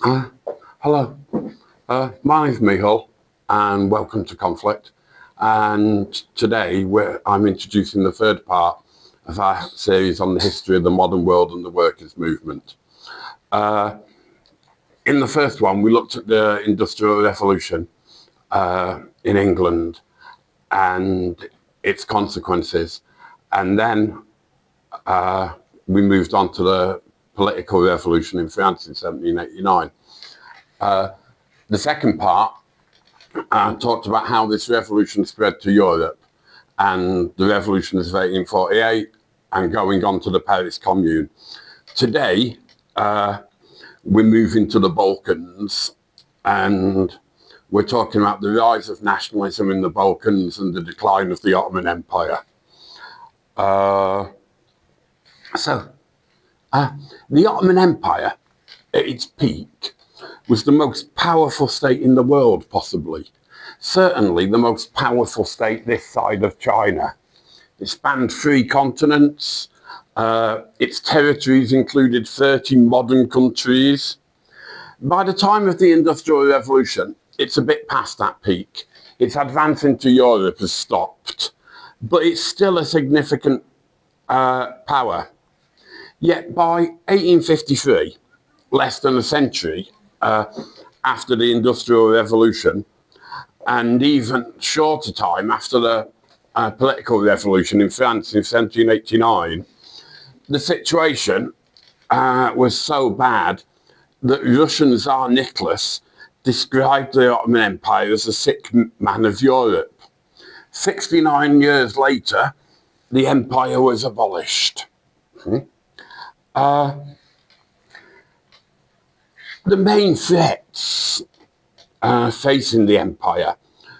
Uh, Hello, my name's Michal and welcome to Konflikt. And today I'm introducing the third part of our series on the history of the modern world and the workers' movement. In the first one, we looked at the Industrial Revolution in England and its consequences. And then we moved on to the political revolution in France in 1789. The second part talked about how this revolution spread to Europe and the revolutions of 1848 and going on to the Paris Commune. Today, we're moving to the Balkans and we're talking about the rise of nationalism in the Balkans and the decline of the Ottoman Empire. The Ottoman Empire, at its peak, was the most powerful state in the world, possibly. Certainly the most powerful state this side of China. It spanned 3 continents. Its territories included 30 modern countries. By the time of the Industrial Revolution, it's a bit past that peak. Its advance into Europe has stopped, but it's still a significant power. Yet by 1853, less than a century after the Industrial Revolution, and even shorter time after the political revolution in France in 1789, the situation was so bad that Russian Tsar Nicholas described the Ottoman Empire as a sick man of Europe. 69 years later, the empire was abolished. The main threats facing the empire,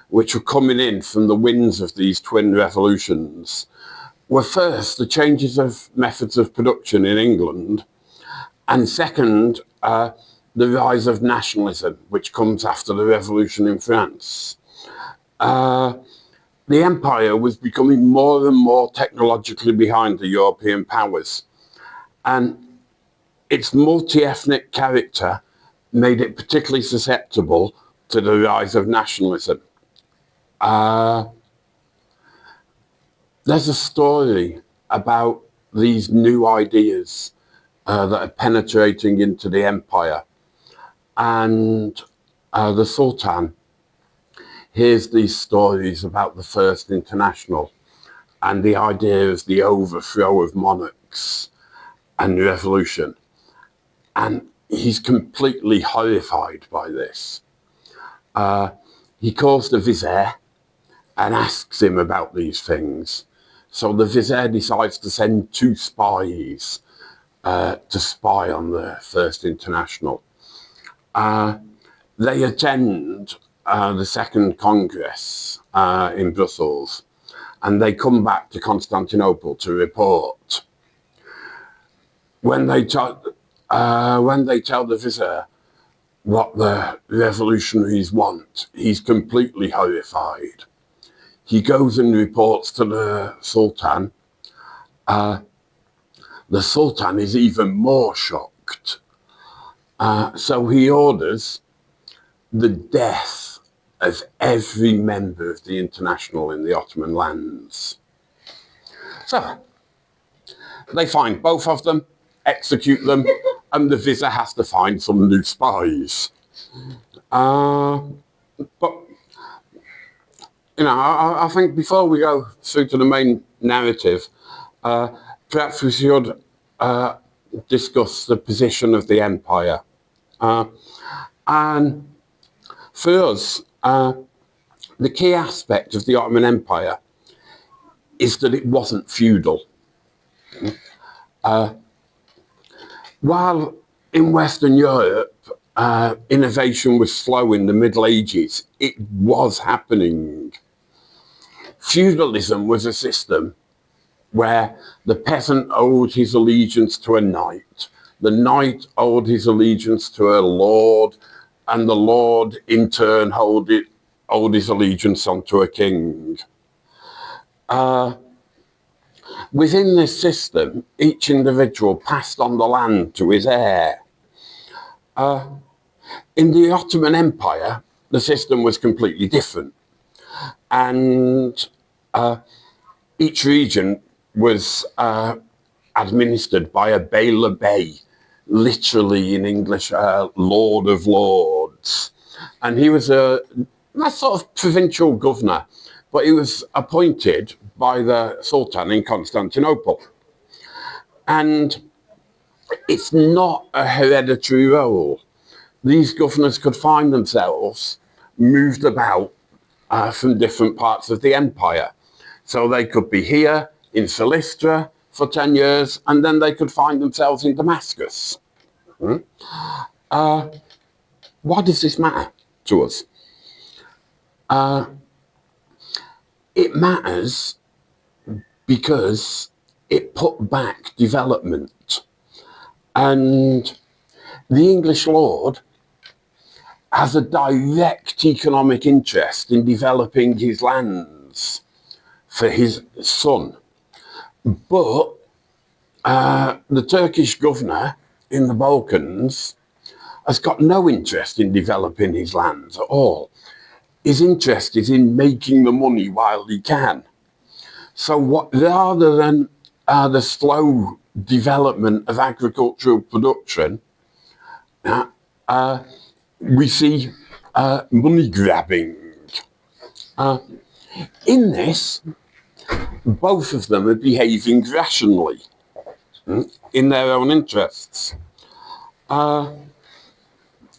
which were coming in from the winds of these twin revolutions, were first the changes of methods of production in England, and second, the rise of nationalism, which comes after the revolution in France. The empire was becoming more and more technologically behind the European powers, and its multi-ethnic character made it particularly susceptible to the rise of nationalism. There's a story about these new ideas that are penetrating into the empire, and the Sultan hears these stories about the First International and the idea of the overthrow of monarchs and revolution, and he's completely horrified by this. He calls the vizier and asks him about these things. So the vizier decides to send 2 spies to spy on the First International. They attend the Second Congress in Brussels, and they come back to Constantinople to report. When they tell the vizier what the revolutionaries want, he's completely horrified. He goes and reports to the Sultan. The Sultan is even more shocked. So he orders the death of every member of the International in the Ottoman lands. So they find both of them, execute them, and the vizier has to find some new spies. But, I think before we go through to the main narrative, perhaps we should discuss the position of the empire. And for us, the key aspect of the Ottoman Empire is that it wasn't feudal. While in Western Europe, innovation was slow in the Middle Ages, it was happening. Feudalism was a system where the peasant owed his allegiance to a knight, the knight owed his allegiance to a lord, and the lord in turn owed his allegiance onto a king. Within this system, each individual passed on the land to his heir. In the Ottoman Empire, the system was completely different. And each region was administered by a Beyler Bey, literally in English, Lord of Lords. And he was a sort of provincial governor, but he was appointed by the Sultan in Constantinople. And it's not a hereditary role. These governors could find themselves moved about from different parts of the empire. So they could be here in Philistra for 10 years, and then they could find themselves in Damascus. Why does this matter to us? It matters because it put back development. And the English lord has a direct economic interest in developing his lands for his son. But the Turkish governor in the Balkans has got no interest in developing his lands at all. His interest is in making the money while he can. So rather than the slow development of agricultural production, we see money grabbing. In this, both of them are behaving rationally in their own interests. But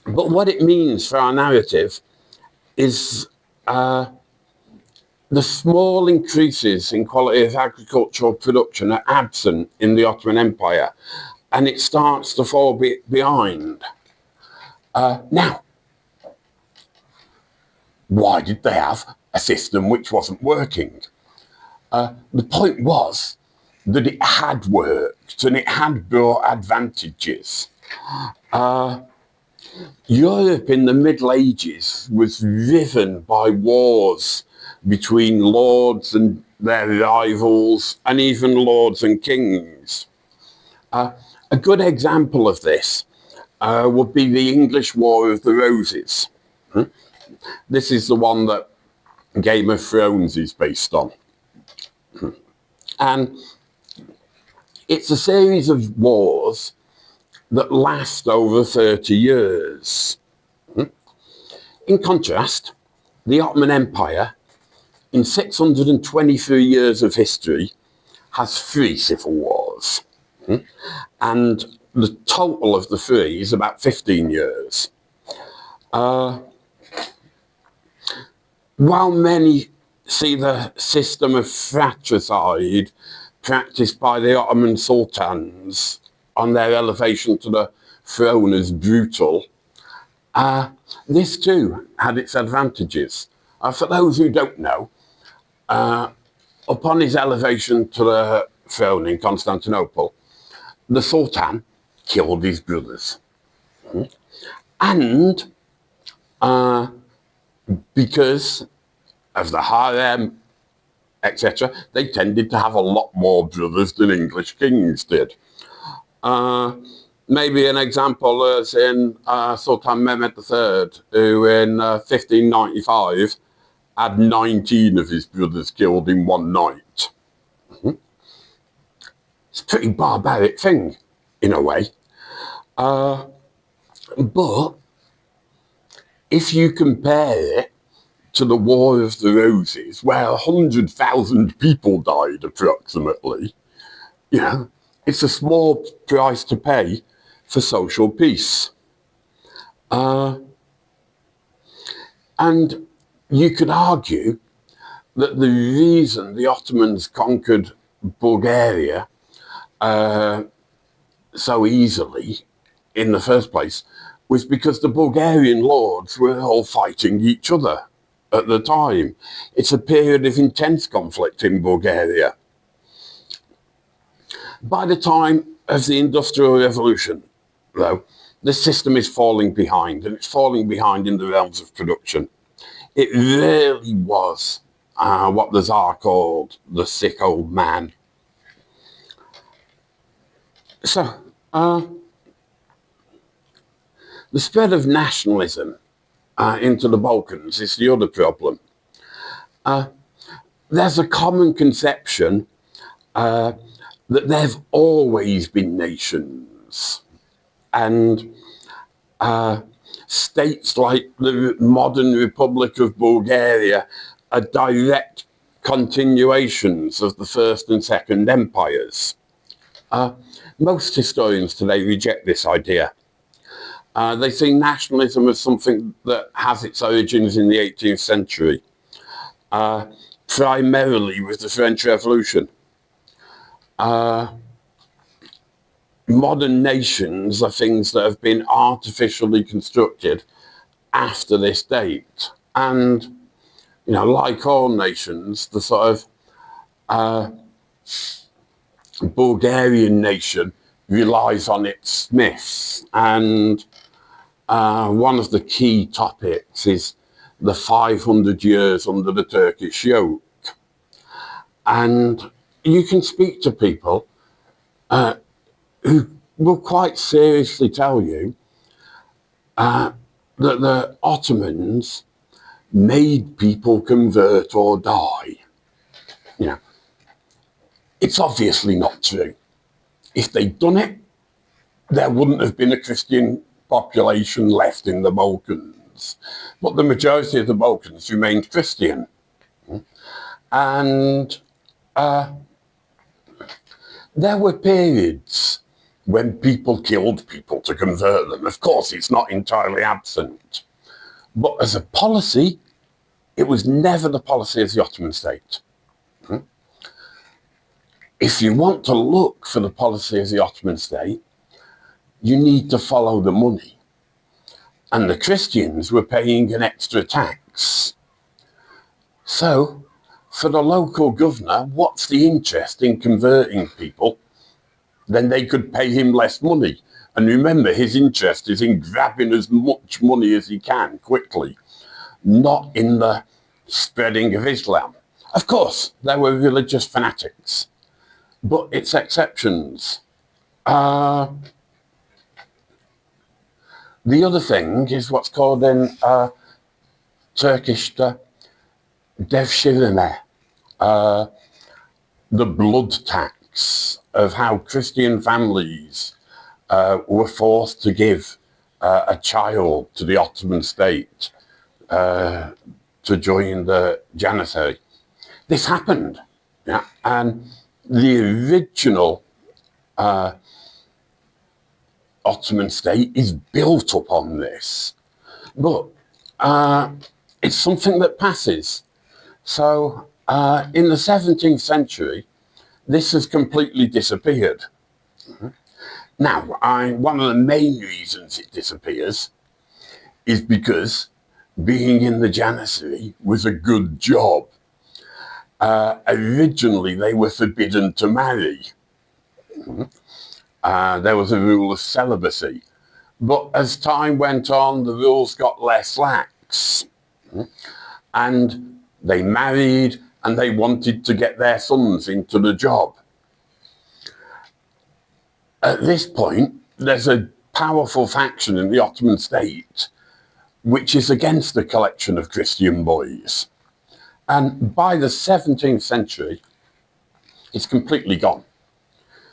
what it means for our narrative is the small increases in quality of agricultural production are absent in the Ottoman Empire, and it starts to fall behind. Now, why did they have a system which wasn't working? The point was that it had worked and it had brought advantages. Europe in the Middle Ages was riven by wars between lords and their rivals, and even lords and kings. A good example of this would be the English War of the Roses. This is the one that Game of Thrones is based on. And it's a series of wars that last over 30 years. In contrast, the Ottoman Empire, in 623 years of history, has 3 civil wars. And the total of the 3 is about 15 years. While many see the system of fratricide practiced by the Ottoman sultans on their elevation to the throne as brutal, this too had its advantages. For those who don't know, upon his elevation to the throne in Constantinople, the Sultan killed his brothers. And because of the harem, etc., they tended to have a lot more brothers than English kings did. Maybe an example is in Sultan Mehmed III, who in 1595 had 19 of his brothers killed in one night. It's a pretty barbaric thing, in a way. But if you compare it to the War of the Roses, where 100,000 people died approximately, it's a small price to pay for social peace. And you could argue that the reason the Ottomans conquered Bulgaria so easily in the first place was because the Bulgarian lords were all fighting each other at the time. It's a period of intense conflict in Bulgaria. By the time of the Industrial Revolution, though, the system is falling behind, and it's falling behind in the realms of production. It really was what the Tsar called the sick old man. So, The spread of nationalism into the Balkans is the other problem. There's a common conception that there've always been nations, and states like the modern Republic of Bulgaria are direct continuations of the First and Second Empires. Most historians today reject this idea. They see nationalism as something that has its origins in the 18th century, primarily with the French Revolution. Modern nations are things that have been artificially constructed after this date. And, you know, like all nations, the sort of Bulgarian nation relies on its myths. And one of the key topics is the 500 years under the Turkish yoke. And you can speak to people who will quite seriously tell you that the Ottomans made people convert or die. You know, it's obviously not true. If they'd done it, there wouldn't have been a Christian population left in the Balkans. But the majority of the Balkans remained Christian. And there were periods when people killed people to convert them. Of course, it's not entirely absent. But as a policy, it was never the policy of the Ottoman state. If you want to look for the policy of the Ottoman state, you need to follow the money. And the Christians were paying an extra tax. So, for the local governor, what's the interest in converting people? Then they could pay him less money. And remember, his interest is in grabbing as much money as he can quickly, not in the spreading of Islam. Of course, there were religious fanatics, but it's exceptions. The other thing is what's called in Turkish the devshirme, the blood tax of how Christian families were forced to give a child to the Ottoman state to join the Janissary. This happened, yeah, and the original Ottoman state is built upon this, but it's something that passes. So in the 17th century, this has completely disappeared. Now, one of the main reasons it disappears is because being in the Janissary was a good job. Originally, they were forbidden to marry. There was a rule of celibacy. But as time went on, the rules got less lax. And they married, and they wanted to get their sons into the job. At this point, there's a powerful faction in the Ottoman state which is against the collection of Christian boys. And by the 17th century, it's completely gone.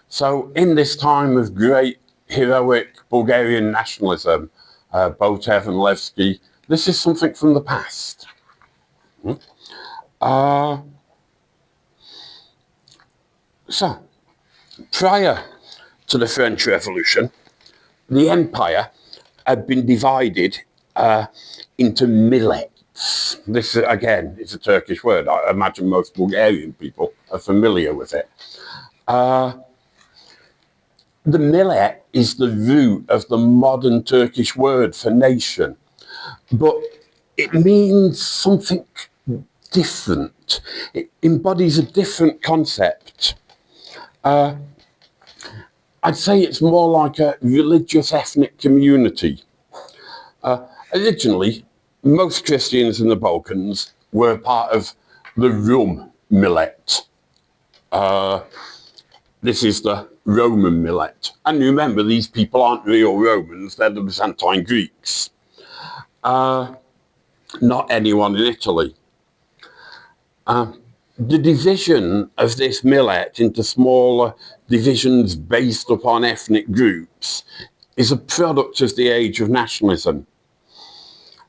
So in this time of great heroic Bulgarian nationalism, Botev and Levski, this is something from the past. So, prior to the French Revolution, the empire had been divided into millets. This, again, is a Turkish word. I imagine most Bulgarian people are familiar with it. The millet is the root of the modern Turkish word for nation, but it means something different. It embodies a different concept. I'd say it's more like a religious ethnic community. Originally, most Christians in the Balkans were part of the Rum millet. This is the Roman millet. And remember, these people aren't real Romans, they're the Byzantine Greeks. Not anyone in Italy. The division of this millet into smaller divisions based upon ethnic groups is a product of the age of nationalism.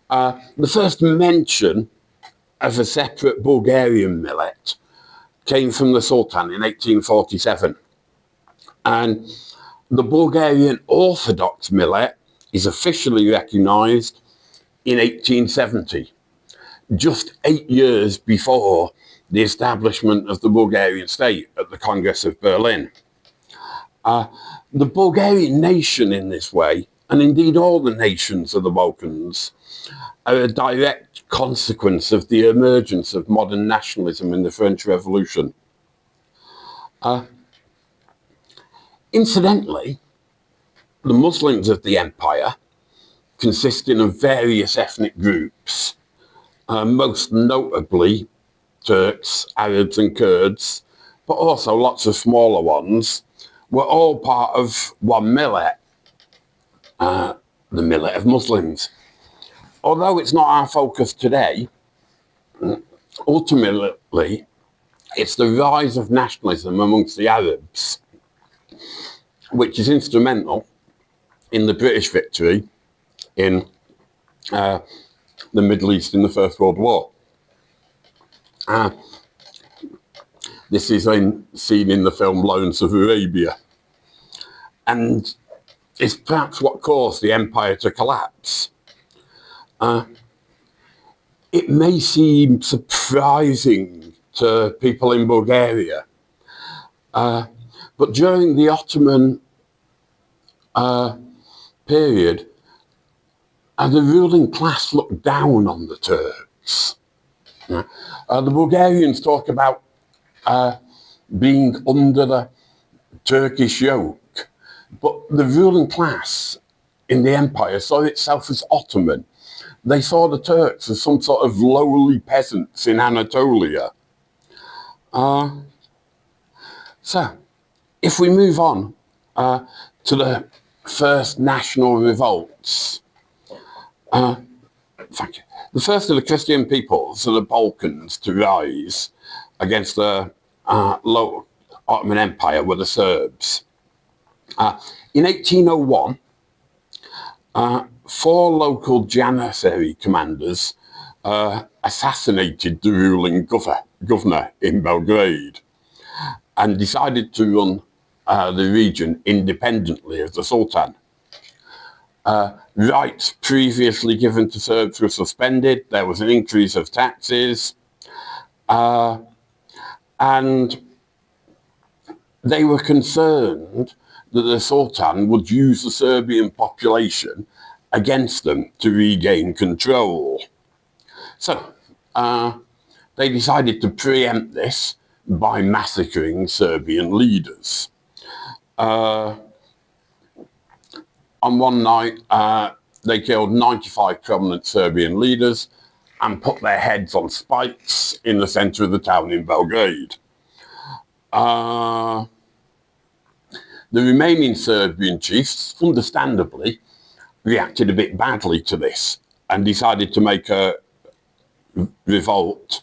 The first mention of a separate Bulgarian millet came from the Sultan in 1847. And the Bulgarian Orthodox millet is officially recognised in 1870, just 8 years before the establishment of the Bulgarian state at the Congress of Berlin. The Bulgarian nation in this way, and indeed all the nations of the Balkans, are a direct consequence of the emergence of modern nationalism in the French Revolution. Incidentally, the Muslims of the empire, consisting of various ethnic groups, most notably Turks, Arabs and Kurds, but also lots of smaller ones, were all part of one millet, the millet of Muslims. Although it's not our focus today, ultimately it's the rise of nationalism amongst the Arabs, which is instrumental in the British victory in the Middle East in the First World War. This is seen in the film Lawrence of Arabia, and it's perhaps what caused the empire to collapse. It may seem surprising to people in Bulgaria, but during the Ottoman period, the ruling class looked down on the Turks. The Bulgarians talk about being under the Turkish yoke, but the ruling class in the empire saw itself as Ottoman. They saw the Turks as some sort of lowly peasants in Anatolia. So, if we move on to the first national revolts, thank you. The first of the Christian peoples of the Balkans to rise against the local Ottoman Empire were the Serbs. In 1801, 4 local Janissary commanders assassinated the ruling governor in Belgrade and decided to run the region independently of the Sultan. Rights previously given to Serbs were suspended. There was an increase of taxes, and they were concerned that the Sultan would use the Serbian population against them to regain control. So they decided to preempt this by massacring Serbian leaders. On one night, they killed 95 prominent Serbian leaders and put their heads on spikes in the centre of the town in Belgrade. The remaining Serbian chiefs, understandably, reacted a bit badly to this and decided to make a revolt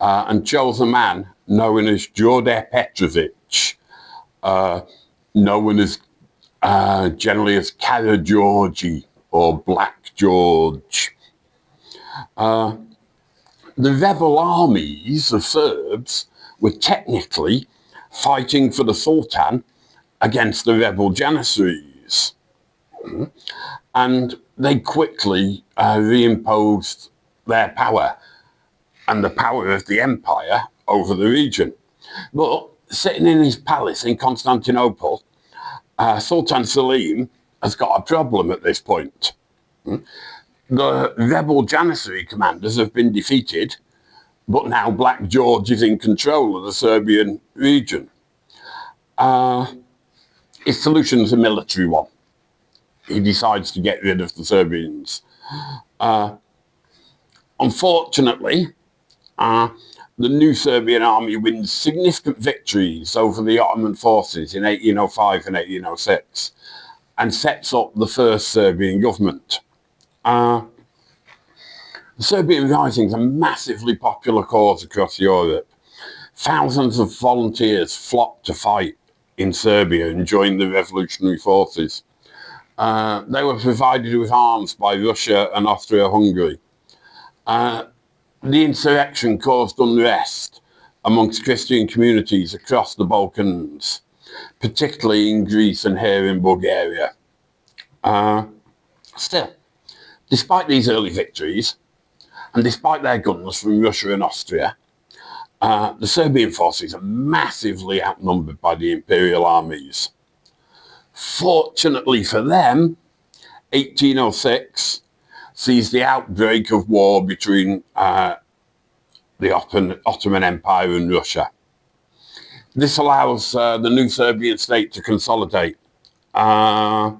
and chose a man known as Đure Petrović, known as generally as Karađorđe or Black George. The rebel armies of Serbs were technically fighting for the Sultan against the rebel Janissaries. And they quickly reimposed their power and the power of the empire over the region. But sitting in his palace in Constantinople, Sultan Selim has got a problem at this point. The rebel Janissary commanders have been defeated, but now Black George is in control of the Serbian region. His solution is a military one. He decides to get rid of the Serbians. Unfortunately, the new Serbian army wins significant victories over the Ottoman forces in 1805 and 1806 and sets up the first Serbian government. The Serbian Rising is a massively popular cause across Europe. Thousands of volunteers flocked to fight in Serbia and join the revolutionary forces. They were provided with arms by Russia and Austria-Hungary. The insurrection caused unrest amongst Christian communities across the Balkans, particularly in Greece and here in Bulgaria. Still, despite these early victories, and despite their guns from Russia and Austria, the Serbian forces are massively outnumbered by the imperial armies. Fortunately for them, 1806 sees the outbreak of war between the Ottoman Empire and Russia. This allows the new Serbian state to consolidate. The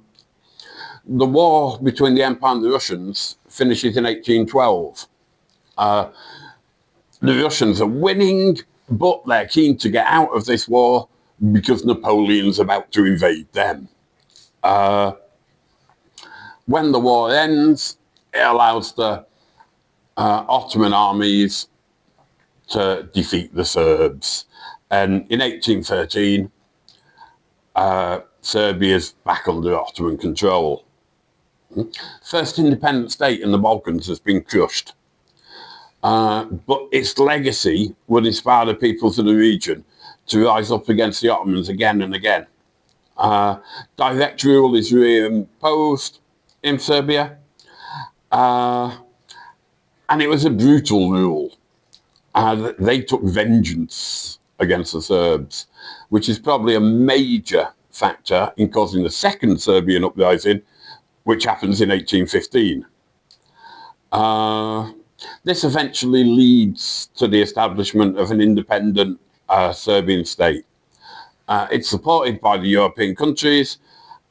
war between the Empire and the Russians finishes in 1812. The Russians are winning, but they're keen to get out of this war because Napoleon's about to invade them. When the war ends, it allows the Ottoman armies to defeat the Serbs. And in 1813, Serbia's back under Ottoman control. First independent state in the Balkans has been crushed. But its legacy would inspire the peoples of the region to rise up against the Ottomans again and again. Direct rule is reimposed in Serbia, and it was a brutal rule. They took vengeance against the Serbs, which is probably a major factor in causing the second Serbian uprising, which happens in 1815. This eventually leads to the establishment of an independent Serbian state. It's supported by the European countries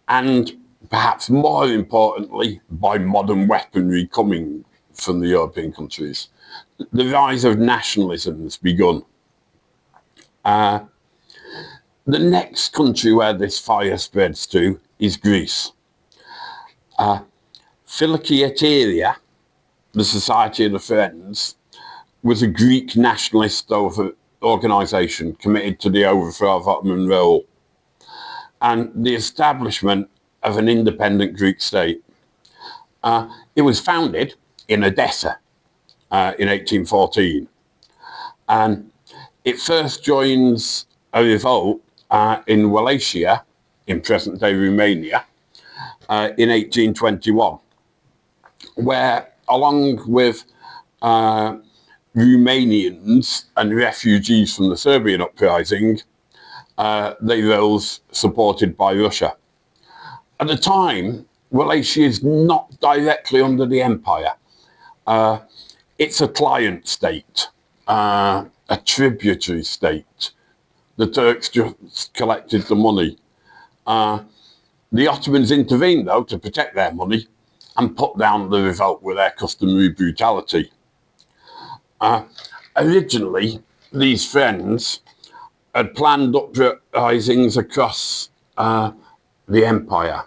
and, perhaps more importantly, by modern weaponry coming from the European countries. The rise of nationalism has begun. The next country where this fire spreads to is Greece. Philokiateria, the Society of the Friends, was a Greek nationalist organisation committed to the overthrow of Ottoman rule and the establishment of an independent Greek state. It was founded in Odessa in 1814, and it first joins a revolt in Wallachia, in present-day Romania, in 1821, where, along with Romanians and refugees from the Serbian uprising, they rose supported by Russia. At the time, Wallachia is not directly under the empire. It's a client state, a tributary state. The Turks just collected the money. The Ottomans intervened, though, to protect their money and put down the revolt with their customary brutality. Originally, these friends had planned uprisings across the empire.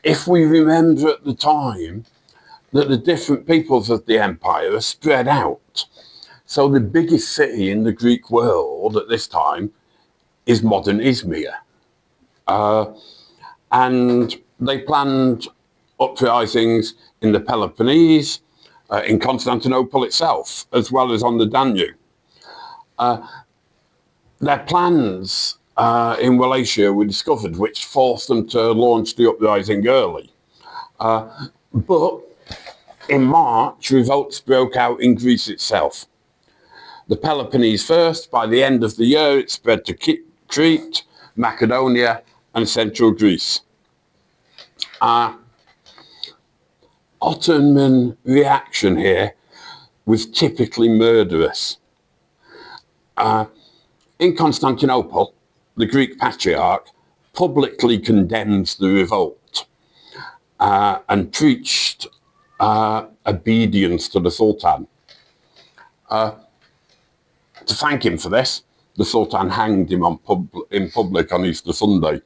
If we remember at the time that the different peoples of the empire are spread out, so the biggest city in the Greek world at this time is modern Izmir. And they planned uprisings in the Peloponnese, in Constantinople itself, as well as on the Danube. Their plans in Wallachia were discovered, which forced them to launch the uprising early. But in March, revolts broke out in Greece itself. The Peloponnese first. By the end of the year, it spread to Crete, Macedonia, and central Greece. Ottoman reaction here was typically murderous. In Constantinople, the Greek patriarch publicly condemns the revolt and preached obedience to the Sultan. To thank him for this, the Sultan hanged him in public on Easter Sunday.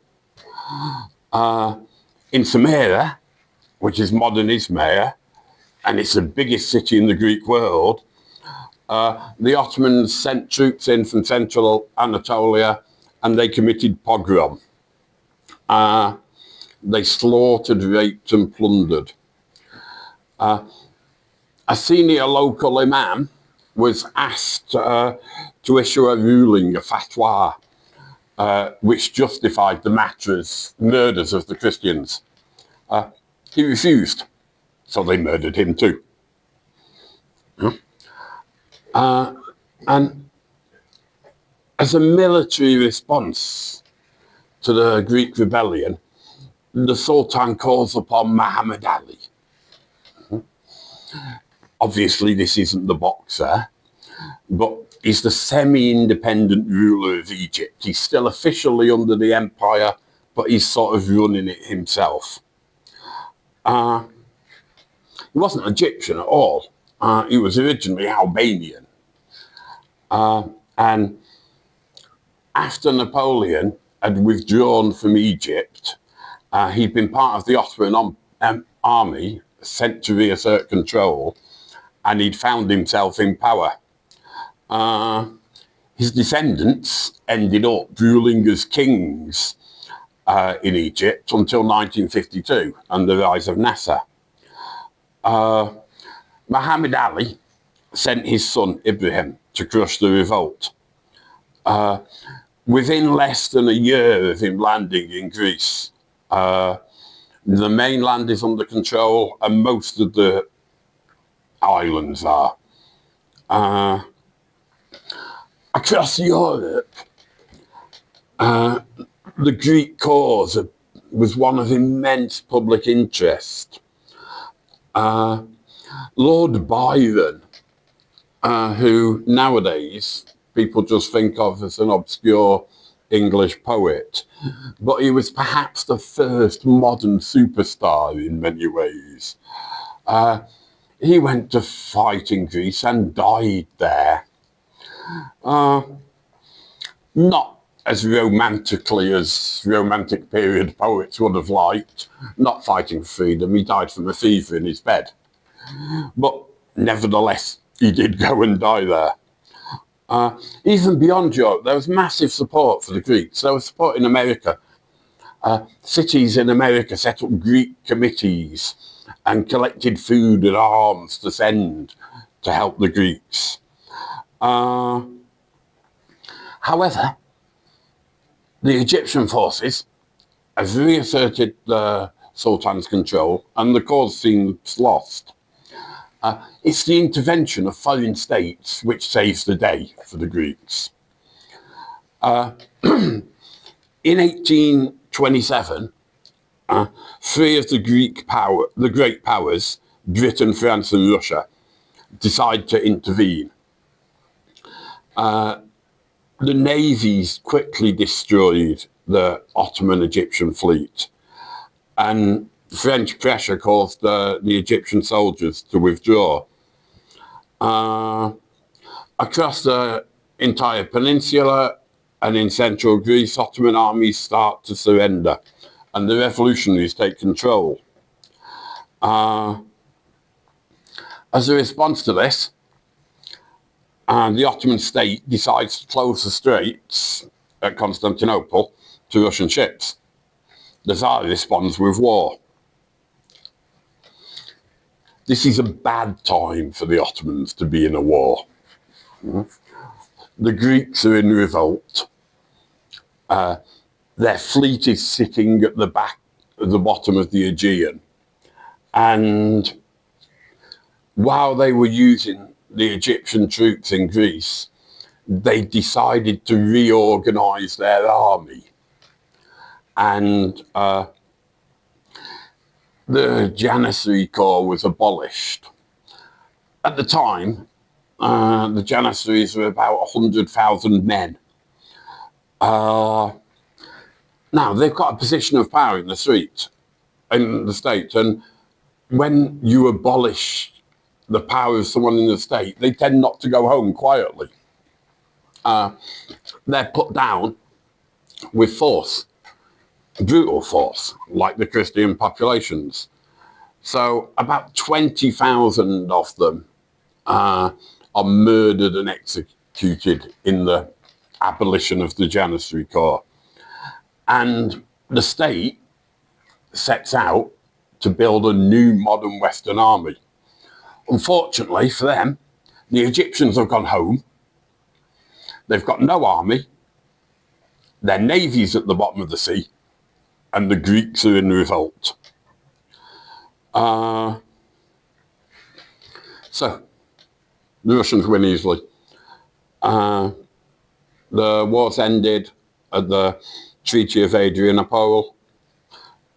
In Samira, which is modern Izmir, and it's the biggest city in the Greek world, the Ottomans sent troops in from central Anatolia and they committed pogrom. They slaughtered, raped and plundered. A senior local imam was asked to issue a ruling, a fatwa, which justified the murders of the Christians. He refused, so they murdered him too. And as a military response to the Greek rebellion, the Sultan calls upon Muhammad Ali. Obviously, this isn't the boxer, but he's the semi-independent ruler of Egypt. He's still officially under the empire, but he's sort of running it himself. He wasn't Egyptian at all. He was originally Albanian. And after Napoleon had withdrawn from Egypt, he'd been part of the Ottoman army sent to reassert control, and he'd found himself in power. His descendants ended up ruling as kings in Egypt until 1952 and the rise of Nasser. Muhammad Ali sent his son Ibrahim to crush the revolt. Within less than a year of him landing in Greece, the mainland is under control and most of the islands are. Across Europe, the Greek cause was one of immense public interest. Lord Byron, who nowadays people just think of as an obscure English poet, but he was perhaps the first modern superstar in many ways. He went to fight in Greece and died there. Not as romantically as romantic period poets would have liked, not fighting for freedom. He died from a fever in his bed. But nevertheless, he did go and die there. Even beyond Europe, there was massive support for the Greeks. There was support in America. Cities in America set up Greek committees and collected food and arms to send to help the Greeks. However, the Egyptian forces have reasserted the Sultan's control and the cause seems lost. It's the intervention of foreign states which saves the day for the Greeks. In 1827, three of the great powers, Britain, France and Russia, decide to intervene. The navies quickly destroyed the Ottoman Egyptian fleet, and French pressure caused the Egyptian soldiers to withdraw. Across the entire peninsula and in central Greece, Ottoman armies start to surrender and the revolutionaries take control. As a response to this, the Ottoman state decides to close the straits at Constantinople to Russian ships. The Tsar responds with war. This is a bad time for the Ottomans to be in a war. The Greeks are in revolt. Their fleet is sitting at the bottom of the Aegean. And while they were using the Egyptian troops in Greece, they decided to reorganize their army. And the Janissary Corps was abolished. At the time, the Janissaries were about 100,000 men. Now, they've got a position of power in the state, and when you abolish the power of someone in the state, they tend not to go home quietly. They're put down with force, brutal force, like the Christian populations. So about 20,000 of them are murdered and executed in the abolition of the Janissary Corps. And the state sets out to build a new modern Western army. Unfortunately for them, the Egyptians have gone home. They've got no army. Their navy's at the bottom of the sea, and the Greeks are in revolt. So the Russians win easily. The war's ended at the Treaty of Adrianople,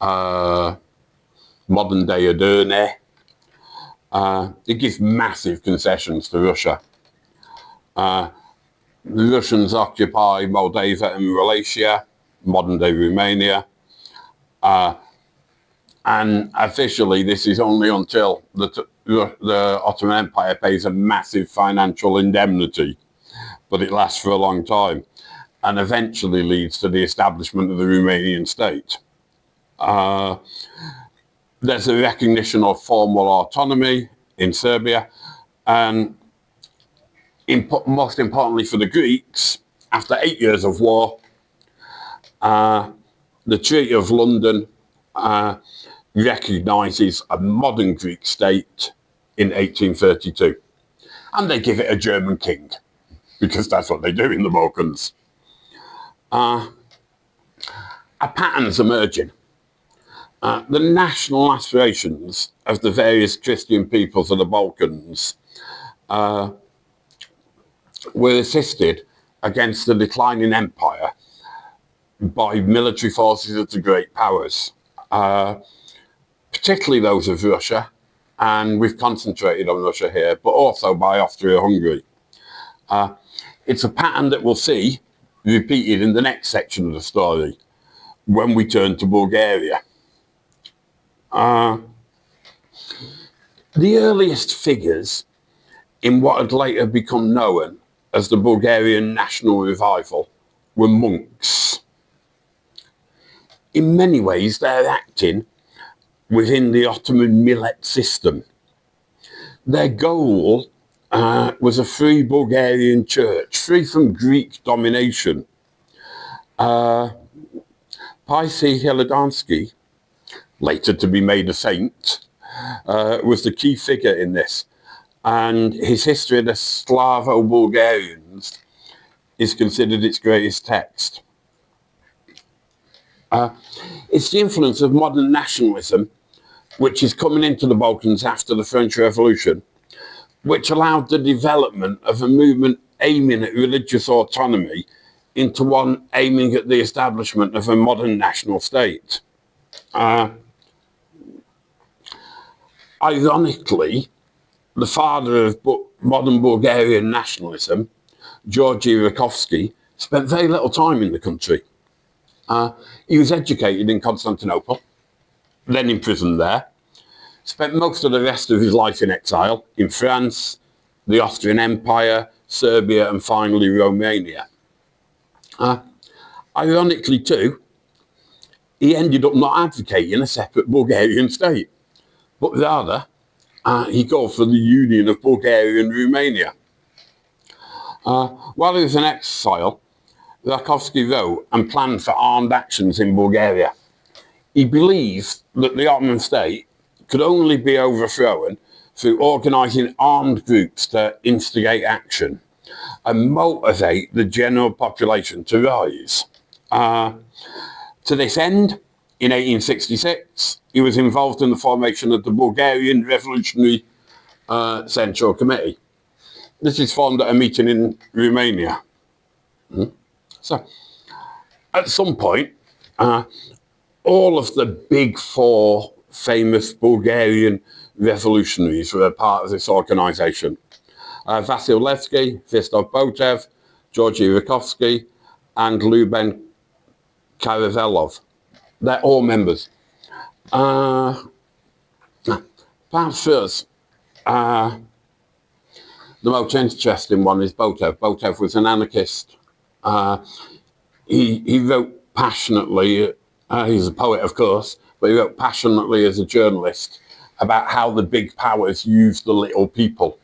modern day Edirne. It gives massive concessions to Russia. The Russians occupy Moldavia and Wallachia, modern day Romania. And officially, this is only until the Ottoman Empire pays a massive financial indemnity, but it lasts for a long time and eventually leads to the establishment of the Romanian state. There's a recognition of formal autonomy in Serbia, and most importantly for the Greeks, after 8 years of war, the Treaty of London recognises a modern Greek state in 1832. And they give it a German king, because that's what they do in the Balkans. A pattern's emerging. The national aspirations of the various Christian peoples of the Balkans were assisted against the declining empire by military forces of the great powers, particularly those of Russia, and we've concentrated on Russia here, but also by Austria-Hungary. It's a pattern that we'll see repeated in the next section of the story, when we turn to Bulgaria. The earliest figures in what had later become known as the Bulgarian National Revival were monks. In many ways, they're acting within the Ottoman millet system. Their goal was a free Bulgarian church, free from Greek domination. Paisi Helidansky, later to be made a saint, was the key figure in this. And his history of the Slavo-Bulgarians is considered its greatest text. It's the influence of modern nationalism, which is coming into the Balkans after the French Revolution, which allowed the development of a movement aiming at religious autonomy into one aiming at the establishment of a modern national state. Ironically, the father of modern Bulgarian nationalism, Georgy Rakovsky, spent very little time in the country. He was educated in Constantinople, then imprisoned there, spent most of the rest of his life in exile in France, the Austrian Empire, Serbia, and finally Romania. Ironically too, he ended up not advocating a separate Bulgarian state, but rather he called for the union of Bulgaria and Romania. While he was in exile, Rakovsky wrote and planned for armed actions in Bulgaria. He believed that the Ottoman state could only be overthrown through organising armed groups to instigate action and motivate the general population to rise. To this end, in 1866, he was involved in the formation of the Bulgarian Revolutionary Central Committee. This is formed at a meeting in Romania. So, at some point, all of the big four famous Bulgarian revolutionaries were a part of this organisation. Vasil Levski, Christoph Botev, Georgy Rakovsky, and Luben Karavelov. They're all members. Perhaps first, The most interesting one is Botev. Botev was an anarchist. He wrote passionately. He's a poet, of course, but he wrote passionately as a journalist about how the big powers use the little people,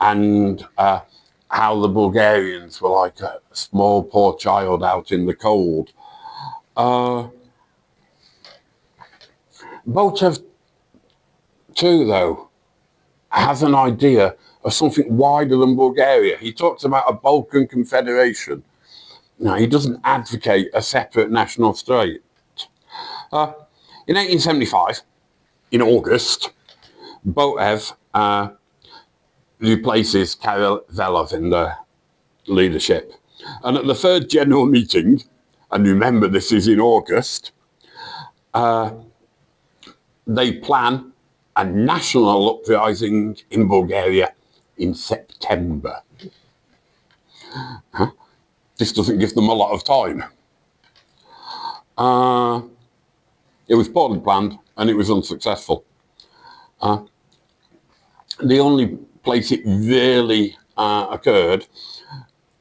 and how the Bulgarians were like a small poor child out in the cold. Botev, too, though, has an idea of something wider than Bulgaria. He talks about a Balkan confederation. Now, he doesn't advocate a separate national state. In 1875, in August, Botev replaces Karavelov in the leadership. And at the third general meeting, and remember this is in August, they plan a national uprising in Bulgaria in September. This doesn't give them a lot of time. It was poorly planned and it was unsuccessful. The only place it really occurred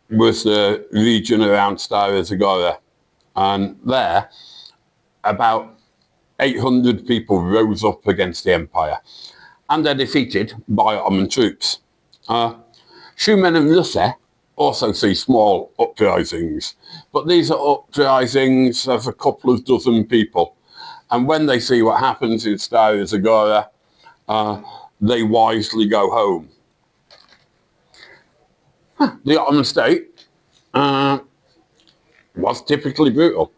was the region around Stara Zagora. And there, about 800 people rose up against the empire, and they're defeated by Ottoman troops. Schumann and Russe also see small uprisings, but these are uprisings of a couple of dozen people. And when they see what happens in Stara Zagora, they wisely go home. The Ottoman state was typically brutal.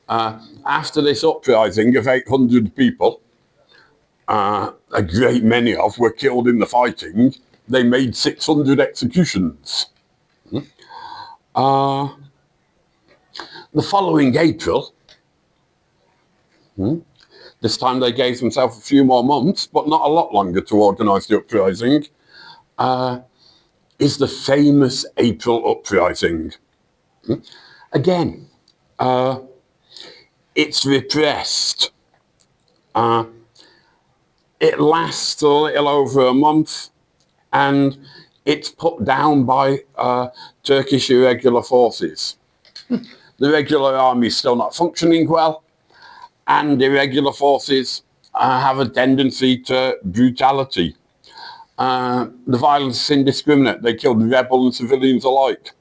After this uprising of 800 people, a great many of were killed in the fighting, they made 600 executions. The following April, this time they gave themselves a few more months, but not a lot longer to organise the uprising, is the famous April uprising. Again, it's repressed. It lasts a little over a month, and it's put down by Turkish irregular forces. The regular army is still not functioning well, and irregular forces have a tendency to brutality. The violence is indiscriminate. They killed rebel and civilians alike.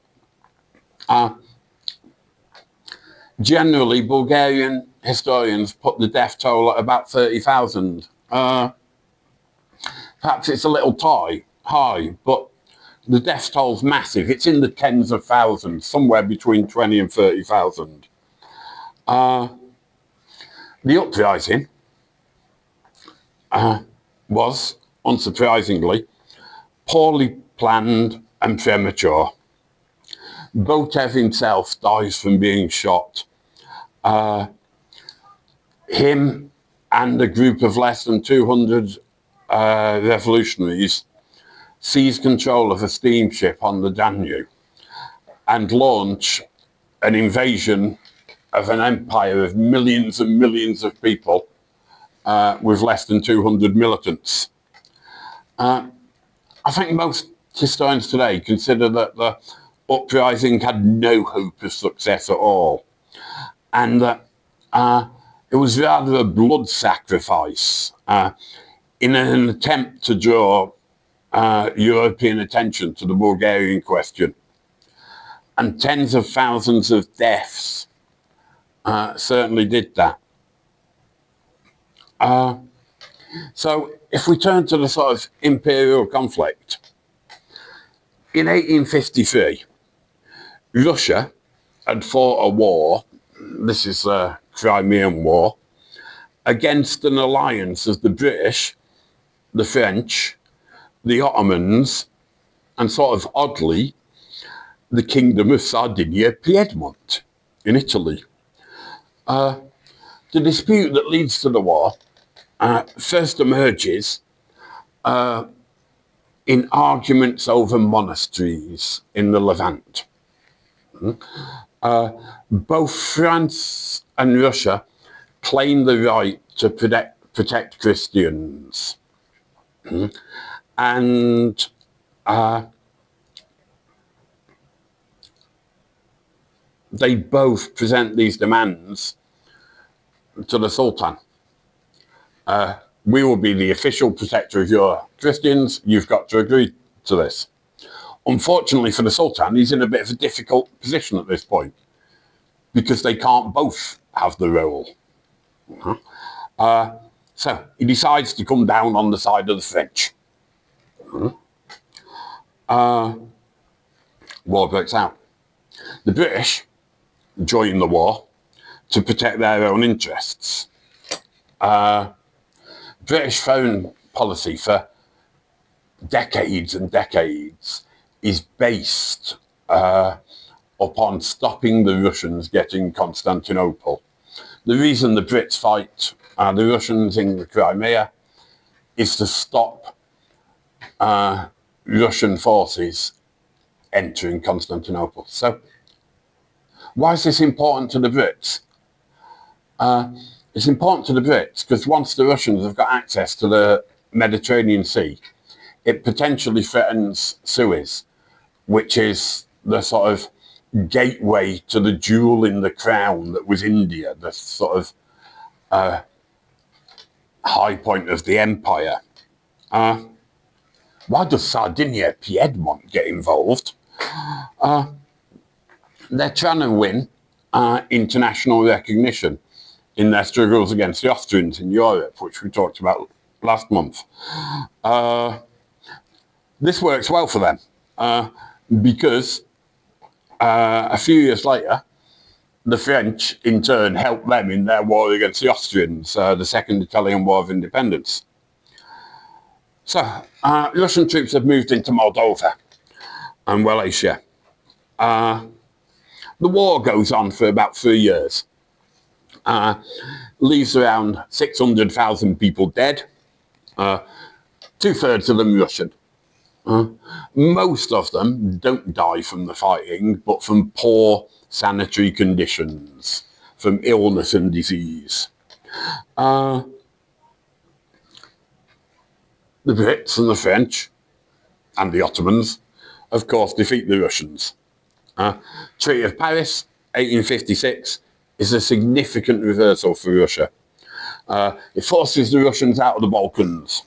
Generally, Bulgarian historians put the death toll at about 30,000. Perhaps it's a little high, but the death toll's massive. It's in the tens of thousands, somewhere between 20 and 30,000. The uprising was, unsurprisingly, poorly planned and premature. Botev himself dies from being shot. Him and a group of less than 200 revolutionaries seize control of a steamship on the Danube and launch an invasion of an empire of millions and millions of people with less than 200 militants. I think most historians today consider that the uprising had no hope of success at all, and that it was rather a blood sacrifice in an attempt to draw European attention to the Bulgarian question. And tens of thousands of deaths certainly did that. So if we turn to the sort of imperial conflict, in 1853, Russia had fought a war, this is the Crimean War, against an alliance of the British, the French, the Ottomans, and sort of oddly, the Kingdom of Sardinia-Piedmont in Italy. The dispute that leads to the war first emerges in arguments over monasteries in the Levant. Both France and Russia claim the right to protect Christians. And they both present these demands to the Sultan. We will be the official protector of your Christians. You've got to agree to this. Unfortunately for the Sultan, he's in a bit of a difficult position at this point because they can't both have the role. So he decides to come down on the side of the French. War breaks out. The British join the war to protect their own interests. British foreign policy for decades and decades is based upon stopping the Russians getting Constantinople. The reason the Brits fight the Russians in the Crimea is to stop Russian forces entering Constantinople. So why is this important to the Brits? It's important to the Brits because once the Russians have got access to the Mediterranean Sea, it potentially threatens Suez, which is the sort of gateway to the jewel in the crown that was India, the sort of high point of the empire. Why does Sardinia, Piedmont get involved? They're trying to win international recognition in their struggles against the Austrians in Europe, which we talked about last month. This works well for them because a few years later, the French in turn helped them in their war against the Austrians, the Second Italian War of Independence. So Russian troops have moved into Moldova and Wallachia. The war goes on for about 3 years. Leaves around 600,000 people dead, 2/3 of them Russian. Most of them don't die from the fighting, but from poor sanitary conditions, from illness and disease. The Brits and the French and the Ottomans, of course, defeat the Russians. Treaty of Paris, 1856, is a significant reversal for Russia. It forces the Russians out of the Balkans.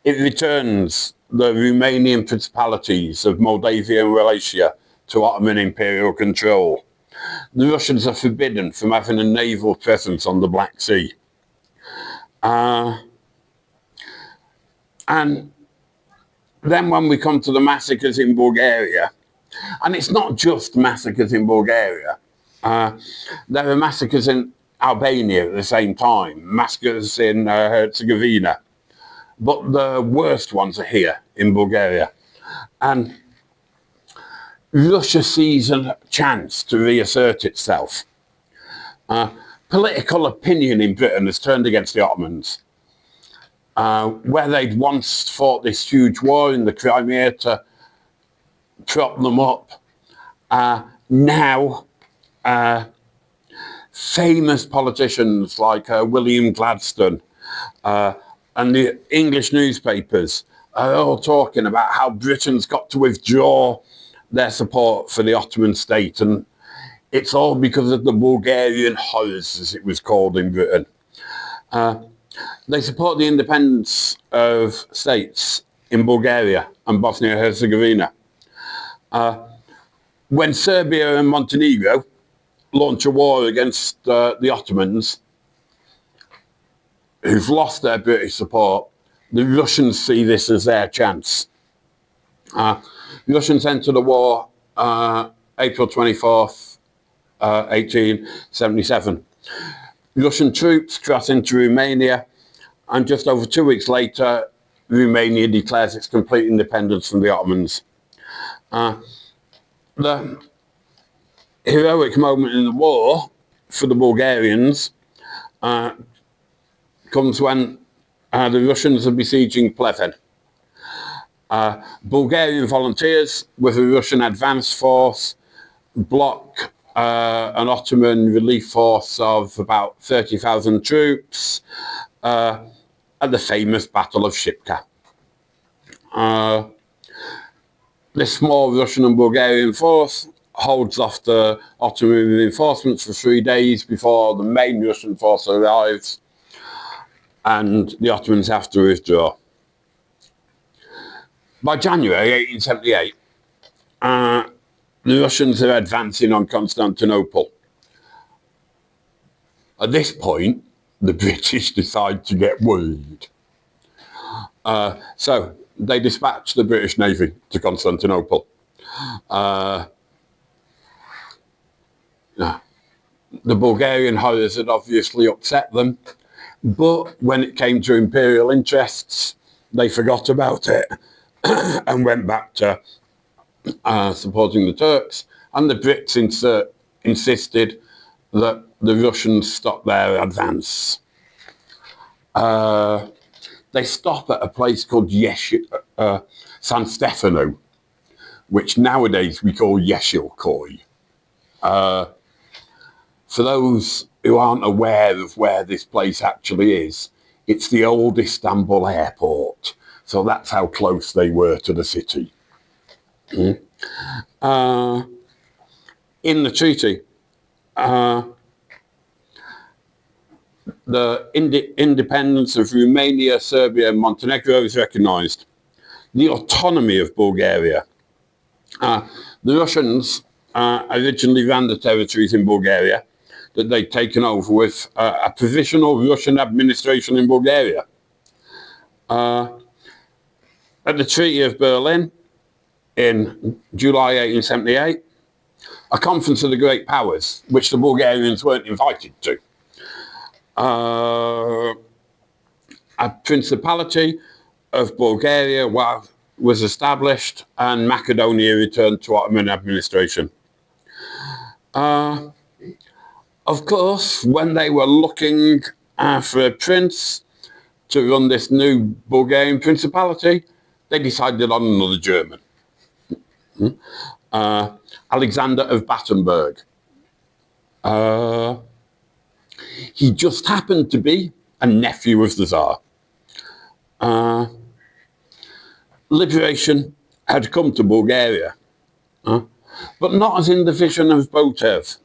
It returns the Romanian principalities of Moldavia and Wallachia to Ottoman imperial control. The Russians are forbidden from having a naval presence on the Black Sea. And then when we come to the massacres in Bulgaria, and it's not just massacres in Bulgaria, there are massacres in Albania at the same time, massacres in Herzegovina, but the worst ones are here in Bulgaria. And Russia sees a chance to reassert itself. Political opinion in Britain has turned against the Ottomans. Where they'd once fought this huge war in the Crimea to prop them up, now famous politicians like William Gladstone and the English newspapers are all talking about how Britain's got to withdraw their support for the Ottoman state, and it's all because of the Bulgarian horrors, as it was called in Britain. They support the independence of states in Bulgaria and Bosnia-Herzegovina. When Serbia and Montenegro launch a war against the Ottomans, who've lost their British support, the Russians see this as their chance. Russians enter the war April 24th, 1877. Russian troops cross into Romania, and just over 2 weeks later, Romania declares its complete independence from the Ottomans. The heroic moment in the war for the Bulgarians comes when the Russians are besieging Pleven. Bulgarian volunteers with a Russian advance force block an Ottoman relief force of about 30,000 troops, at the famous Battle of Shipka. This small Russian and Bulgarian force holds off the Ottoman reinforcements for 3 days before the main Russian force arrives, and the Ottomans have to withdraw. By January 1878, the Russians are advancing on Constantinople. At this point, the British decide to get worried. So they dispatch the British Navy to Constantinople. The Bulgarian horrors had obviously upset them, but when it came to imperial interests, they forgot about it and went back to supporting the Turks, and the Brits insisted that the Russians stop their advance. They stop at a place called San Stefano, which nowadays we call Yeşilköy. For those who aren't aware of where this place actually is, it's the old Istanbul airport. So that's how close they were to the city. In the treaty, the independence of Romania, Serbia and Montenegro is recognised. The autonomy of Bulgaria. The Russians originally ran the territories in Bulgaria that they'd taken over with a provisional Russian administration in Bulgaria. At the Treaty of Berlin in July 1878, a conference of the great powers, which the Bulgarians weren't invited to, a principality of Bulgaria was established and Macedonia returned to Ottoman administration. Of course, when they were looking for a prince to run this new Bulgarian principality, they decided on another German, Alexander of Battenberg. He just happened to be a nephew of the Tsar. Liberation had come to Bulgaria, but not as in the vision of Botev,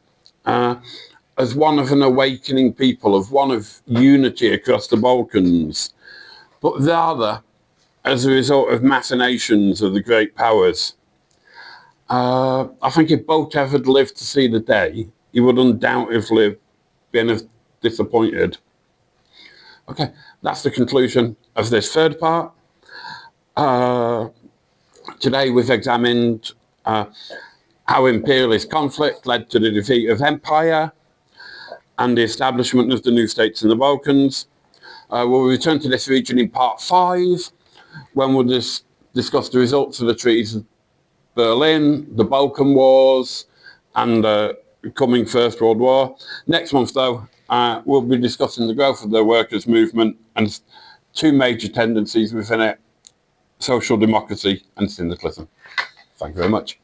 as one of an awakening people, of one of unity across the Balkans, but rather as a result of machinations of the great powers. I think if Botev had lived to see the day, he would undoubtedly have been disappointed. Okay, that's the conclusion of this third part. Today we've examined how imperialist conflict led to the defeat of empire and the establishment of the new states in the Balkans. We'll return to this region in part 5, when we'll discuss the results of the treaties of Berlin, the Balkan Wars, and the coming First World War. Next month, though, we'll be discussing the growth of the workers' movement and 2 major tendencies within it: social democracy and syndicalism. Thank you very much.